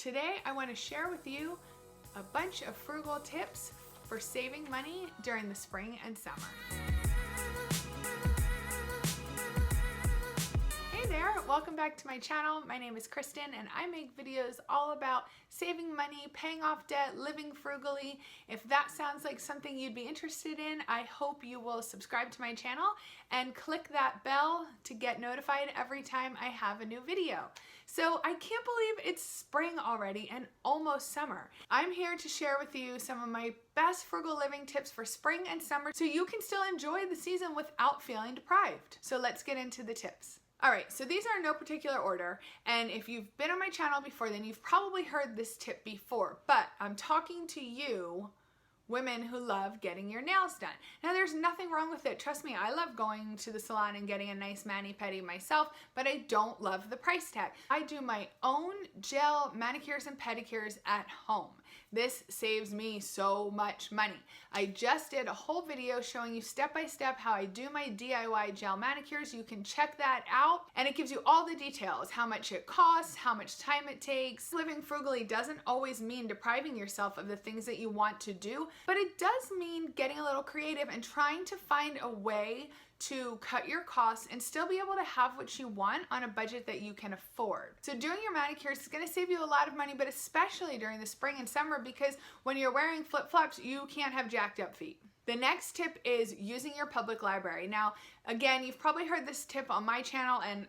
Today I want to share with you a bunch of frugal tips for saving money during the spring and summer. Hey there, welcome back to my channel. My name is Kristin and I make videos all about saving money, paying off debt, living frugally. If that sounds like something you'd be interested in, I hope you will subscribe to my channel and click that bell to get notified every time I have a new video. So I can't believe it's spring already and almost summer. I'm here to share with you some of my best frugal living tips for spring and summer so you can still enjoy the season without feeling deprived. So let's get into the tips. Alright, so these are in no particular order, and if you've been on my channel before, then you've probably heard this tip before, but I'm talking to you, women who love getting your nails done. Now there's nothing wrong with it. Trust me, I love going to the salon and getting a nice mani-pedi myself, but I don't love the price tag. I do my own gel manicures and pedicures at home. This saves me so much money. I just did a whole video showing you step by step how I do my DIY gel manicures. You can check that out and it gives you all the details, how much it costs, how much time it takes. Living frugally doesn't always mean depriving yourself of the things that you want to do, but it does mean getting a little creative and trying to find a way to cut your costs and still be able to have what you want on a budget that you can afford. So doing your manicures is going to save you a lot of money, but especially during the spring and summer, because when you're wearing flip-flops, you can't have jacked up feet. The next tip is using your public library. Now, again, you've probably heard this tip on my channel and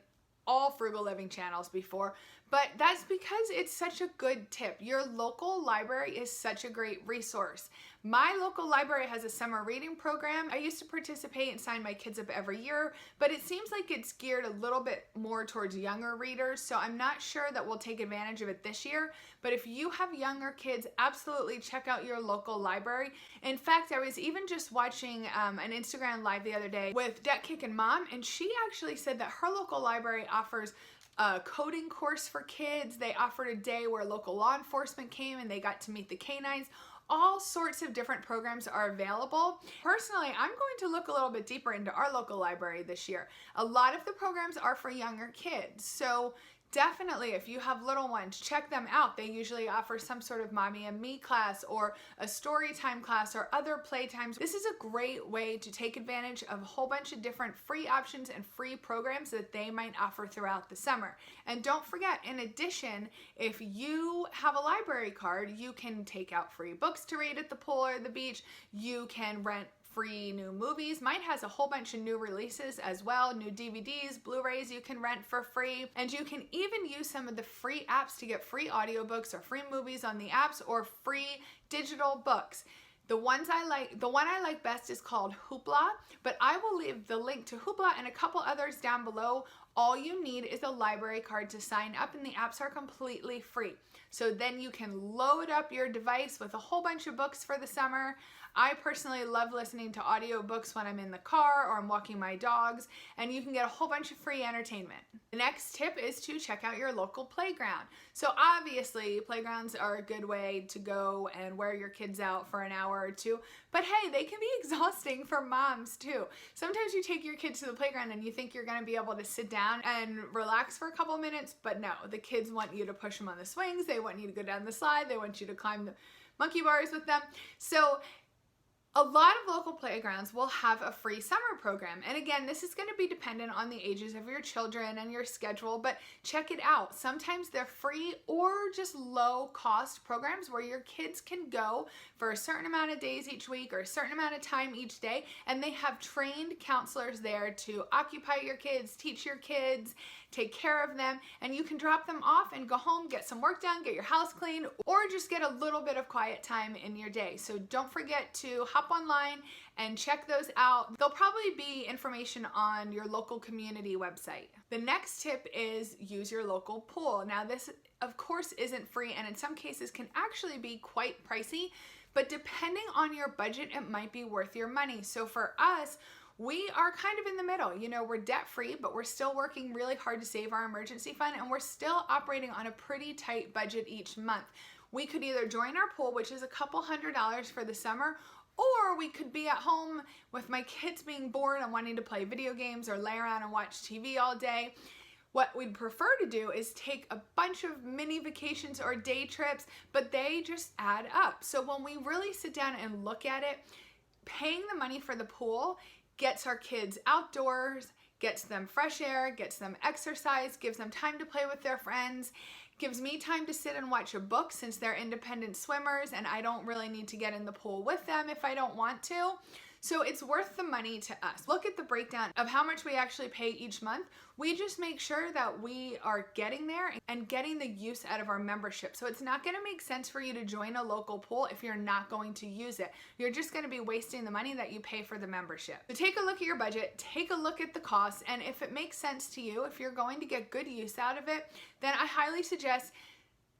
all frugal living channels before, but that's because it's such a good tip. Your local library is such a great resource. My local library has a summer reading program. I used to participate and sign my kids up every year, but it seems like it's geared a little bit more towards younger readers, so I'm not sure that we'll take advantage of it this year, but if you have younger kids, absolutely check out your local library. In fact, I was even just watching an Instagram live the other day with Debt Kickin' Mom, and she actually said that her local library offers a coding course for kids. They offered a day where local law enforcement came and they got to meet the canines. All sorts of different programs are available. Personally, I'm going to look a little bit deeper into our local library this year. A lot of the programs are for younger kids, so definitely, if you have little ones, check them out. They usually offer some sort of mommy and me class or a story time class or other playtimes. This is a great way to take advantage of a whole bunch of different free options and free programs that they might offer throughout the summer. And don't forget, in addition, if you have a library card, you can take out free books to read at the pool or the beach. You can rent free new movies. Mine has a whole bunch of new releases as well, new DVDs, Blu-rays you can rent for free, and you can even use some of the free apps to get free audiobooks or free movies on the apps or free digital books. The one I like best is called Hoopla, but I will leave the link to Hoopla and a couple others down below. All you need is a library card to sign up, and the apps are completely free. So then you can load up your device with a whole bunch of books for the summer. I personally love listening to audiobooks when I'm in the car or I'm walking my dogs, and you can get a whole bunch of free entertainment. The next tip is to check out your local playground. So obviously, playgrounds are a good way to go and wear your kids out for an hour or two, but hey, they can be exhausting for moms too. Sometimes you take your kids to the playground and you think you're gonna be able to sit down and relax for a couple minutes, but no, the kids want you to push them on the swings, they want you to go down the slide, they want you to climb the monkey bars with them. So a lot of local playgrounds will have a free summer program. And again, this is going to be dependent on the ages of your children and your schedule, but check it out. Sometimes they're free or just low cost programs where your kids can go for a certain amount of days each week or a certain amount of time each day, and they have trained counselors there to occupy your kids, teach your kids, take care of them, and you can drop them off and go home, get some work done, get your house cleaned, or just get a little bit of quiet time in your day. So don't forget to hop online and check those out. There'll probably be information on your local community website. The next tip is use your local pool. Now this, of course, isn't free and in some cases can actually be quite pricey, but depending on your budget, it might be worth your money. So for us, we are kind of in the middle. You know, we're debt free, but we're still working really hard to save our emergency fund, and we're still operating on a pretty tight budget each month. We could either join our pool, which is a couple $100s for the summer, or we could be at home with my kids being bored and wanting to play video games or lay around and watch TV all day. What we'd prefer to do is take a bunch of mini vacations or day trips, but they just add up. So when we really sit down and look at it, paying the money for the pool gets our kids outdoors, gets them fresh air, gets them exercise, gives them time to play with their friends, gives me time to sit and watch a book since they're independent swimmers and I don't really need to get in the pool with them if I don't want to. So it's worth the money to us. Look at the breakdown of how much we actually pay each month. We just make sure that we are getting there and getting the use out of our membership. So it's not gonna make sense for you to join a local pool if you're not going to use it. You're just gonna be wasting the money that you pay for the membership. So take a look at your budget, take a look at the costs, and if it makes sense to you, if you're going to get good use out of it, then I highly suggest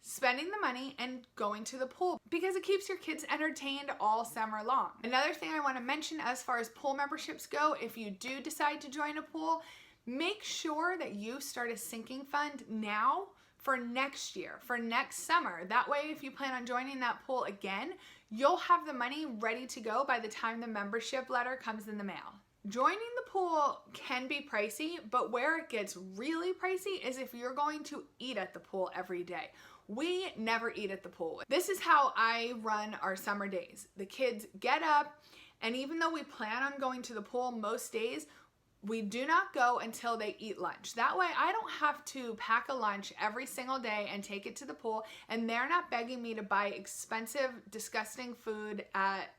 spending the money and going to the pool because it keeps your kids entertained all summer long. Another thing I want to mention as far as pool memberships go, if you do decide to join a pool, make sure that you start a sinking fund now for next year, for next summer. That way, if you plan on joining that pool again, you'll have the money ready to go by the time the membership letter comes in the mail. Joining the pool can be pricey, but where it gets really pricey is if you're going to eat at the pool every day. We never eat at the pool. This is how I run our summer days. The kids get up, and even though we plan on going to the pool most days, we do not go until they eat lunch. That way I don't have to pack a lunch every single day and take it to the pool, and they're not begging me to buy expensive, disgusting food at,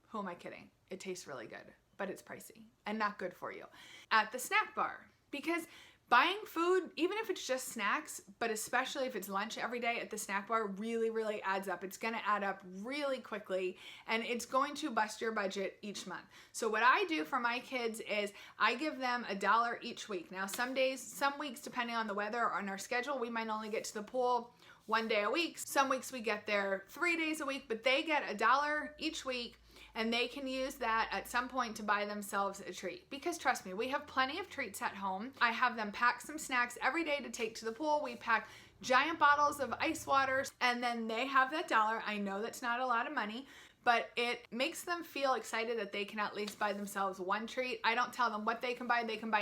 who am I kidding? It tastes really good, but it's pricey and not good for you, at the snack bar. Because buying food, even if it's just snacks, but especially if it's lunch every day at the snack bar, really, really adds up. It's gonna add up really quickly, and it's going to bust your budget each month. So what I do for my kids is I give them $1 each week. Now some days, some weeks, depending on the weather or on our schedule, we might only get to the pool 1 day a week. Some weeks we get there 3 days a week, but they get $1 each week, and they can use that at some point to buy themselves a treat. Because trust me, we have plenty of treats at home. I have them pack some snacks every day to take to the pool. We pack giant bottles of ice water, and then they have that $1. I know that's not a lot of money, but it makes them feel excited that they can at least buy themselves one treat. I don't tell them what they can buy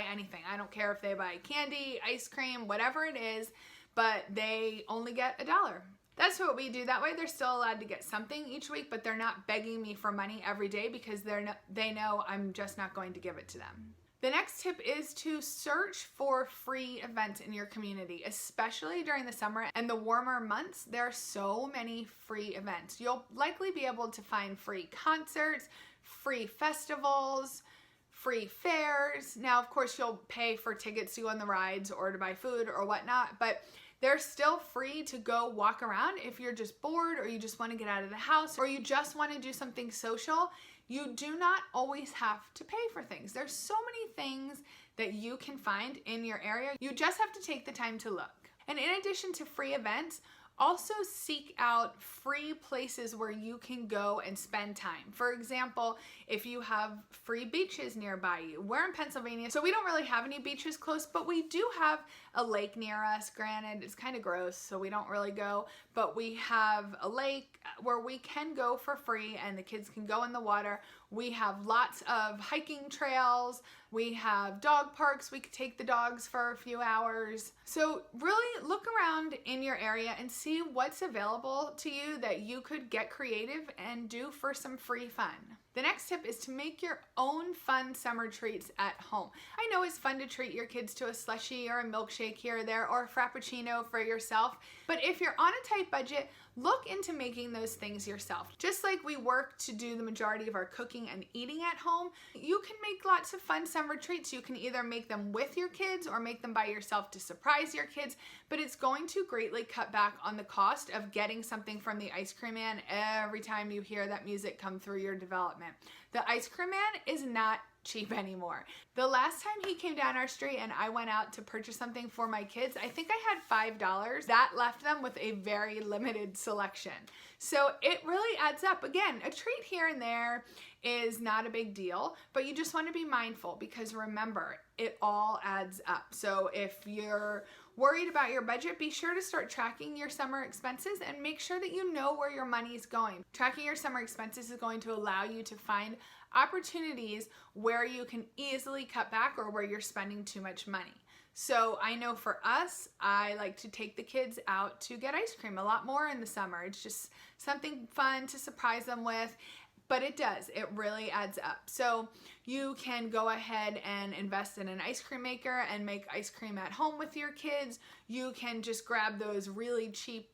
anything. I don't care if they buy candy, ice cream, whatever it is, but they only get $1. That's what we do. That way they're still allowed to get something each week, but they're not begging me for money every day because they know I'm just not going to give it to them. The next tip is to search for free events in your community, especially during the summer and the warmer months. There are so many free events. You'll likely be able to find free concerts, free festivals, free fairs. Now, of course, you'll pay for tickets to go on the rides or to buy food or whatnot, but they're still free to go walk around if you're just bored or you just want to get out of the house or you just want to do something social. You do not always have to pay for things. There's so many things that you can find in your area. You just have to take the time to look. And in addition to free events, also seek out free places where you can go and spend time. For example, if you have free beaches nearby you. We're in Pennsylvania, so we don't really have any beaches close, but we do have a lake near us. Granted, it's kind of gross, so we don't really go, but we have a lake where we can go for free and the kids can go in the water. We have lots of hiking trails. We have dog parks. We could take the dogs for a few hours. So really look around in your area and see what's available to you that you could get creative and do for some free fun. The next tip is to make your own fun summer treats at home. I know it's fun to treat your kids to a slushie or a milkshake here or there or a frappuccino for yourself, but if you're on a tight budget, look into making those things yourself. Just like we work to do the majority of our cooking and eating at home, you can make lots of fun summer treats. You can either make them with your kids or make them by yourself to surprise your kids, but it's going to greatly cut back on the cost of getting something from the ice cream man every time you hear that music come through your development. The ice cream man is not cheap anymore. The last time he came down our street and I went out to purchase something for my kids, I think I had $5. That left them with a very limited selection. So it really adds up. Again, a treat here and there is not a big deal, but you just want to be mindful because remember, it all adds up. So if you're worried about your budget, be sure to start tracking your summer expenses and make sure that you know where your money is going. Tracking your summer expenses is going to allow you to find opportunities where you can easily cut back or where you're spending too much money. So I know for us, I like to take the kids out to get ice cream a lot more in the summer. It's just something fun to surprise them with. But it does, it really adds up. So you can go ahead and invest in an ice cream maker and make ice cream at home with your kids. You can just grab those really cheap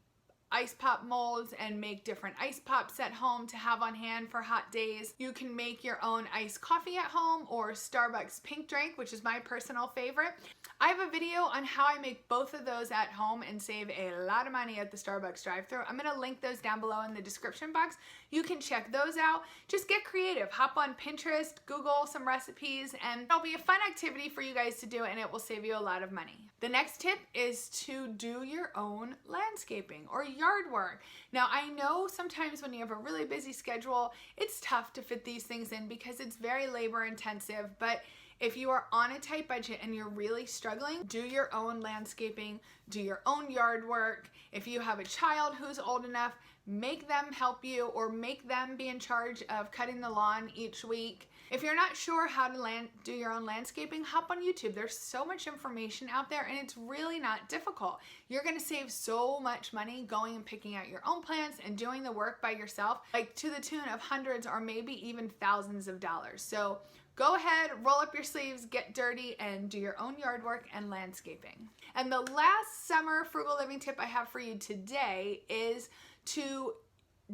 ice pop molds and make different ice pops at home to have on hand for hot days. You can make your own iced coffee at home or Starbucks pink drink, which is my personal favorite. I have a video on how I make both of those at home and save a lot of money at the Starbucks drive-thru. I'm gonna link those down below in the description box. You can check those out. Just get creative. Hop on Pinterest, Google some recipes, and it'll be a fun activity for you guys to do, and it will save you a lot of money. The next tip is to do your own landscaping or yard work. Now, I know sometimes when you have a really busy schedule, it's tough to fit these things in because it's very labor intensive, but if you are on a tight budget and you're really struggling, do your own landscaping, do your own yard work. If you have a child who's old enough, make them help you or make them be in charge of cutting the lawn each week. If you're not sure how to do your own landscaping, hop on YouTube. There's so much information out there and it's really not difficult. You're gonna save so much money going and picking out your own plants and doing the work by yourself, like to the tune of hundreds or maybe even thousands of dollars. So go ahead, roll up your sleeves, get dirty, and do your own yard work and landscaping. And the last summer frugal living tip I have for you today is to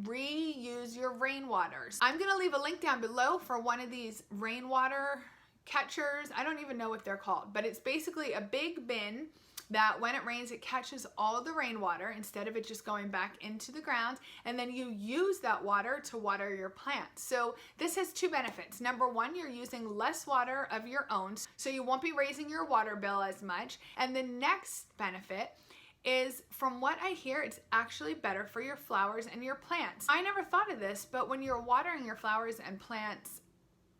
reuse your rainwaters. I'm gonna leave a link down below for one of these rainwater catchers. I don't even know what they're called, but it's basically a big bin that when it rains, it catches all the rainwater instead of it just going back into the ground, and then you use that water to water your plants. So this has two benefits. Number one, you're using less water of your own, so you won't be raising your water bill as much. And the next benefit is, from what I hear, it's actually better for your flowers and your plants. I never thought of this, but when you're watering your flowers and plants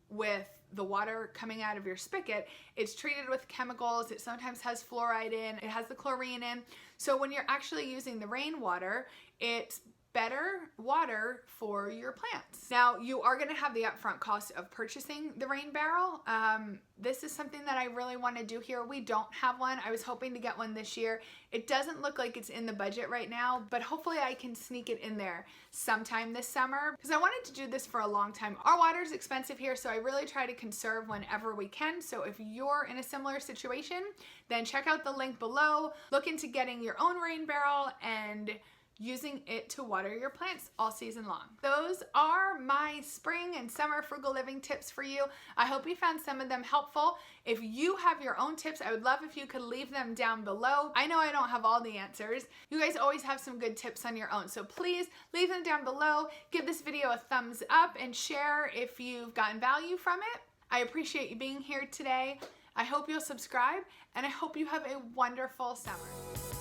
with the water coming out of your spigot, it's treated with chemicals. It sometimes has fluoride in, it has the chlorine in. So when you're actually using the rainwater, it's better water for your plants. Now, you are going to have the upfront cost of purchasing the rain barrel. This is something that I really want to do here. We don't have one. I was hoping to get one this year. It doesn't look like it's in the budget right now, but hopefully I can sneak it in there sometime this summer because I wanted to do this for a long time. Our water is expensive here, so I really try to conserve whenever we can. So if you're in a similar situation, then check out the link below. Look into getting your own rain barrel and using it to water your plants all season long. Those are my spring and summer frugal living tips for you. I hope you found some of them helpful. If you have your own tips, I would love if you could leave them down below. I know I don't have all the answers. You guys always have some good tips on your own, so please leave them down below. Give this video a thumbs up and share if you've gotten value from it. I appreciate you being here today. I hope you'll subscribe, and I hope you have a wonderful summer.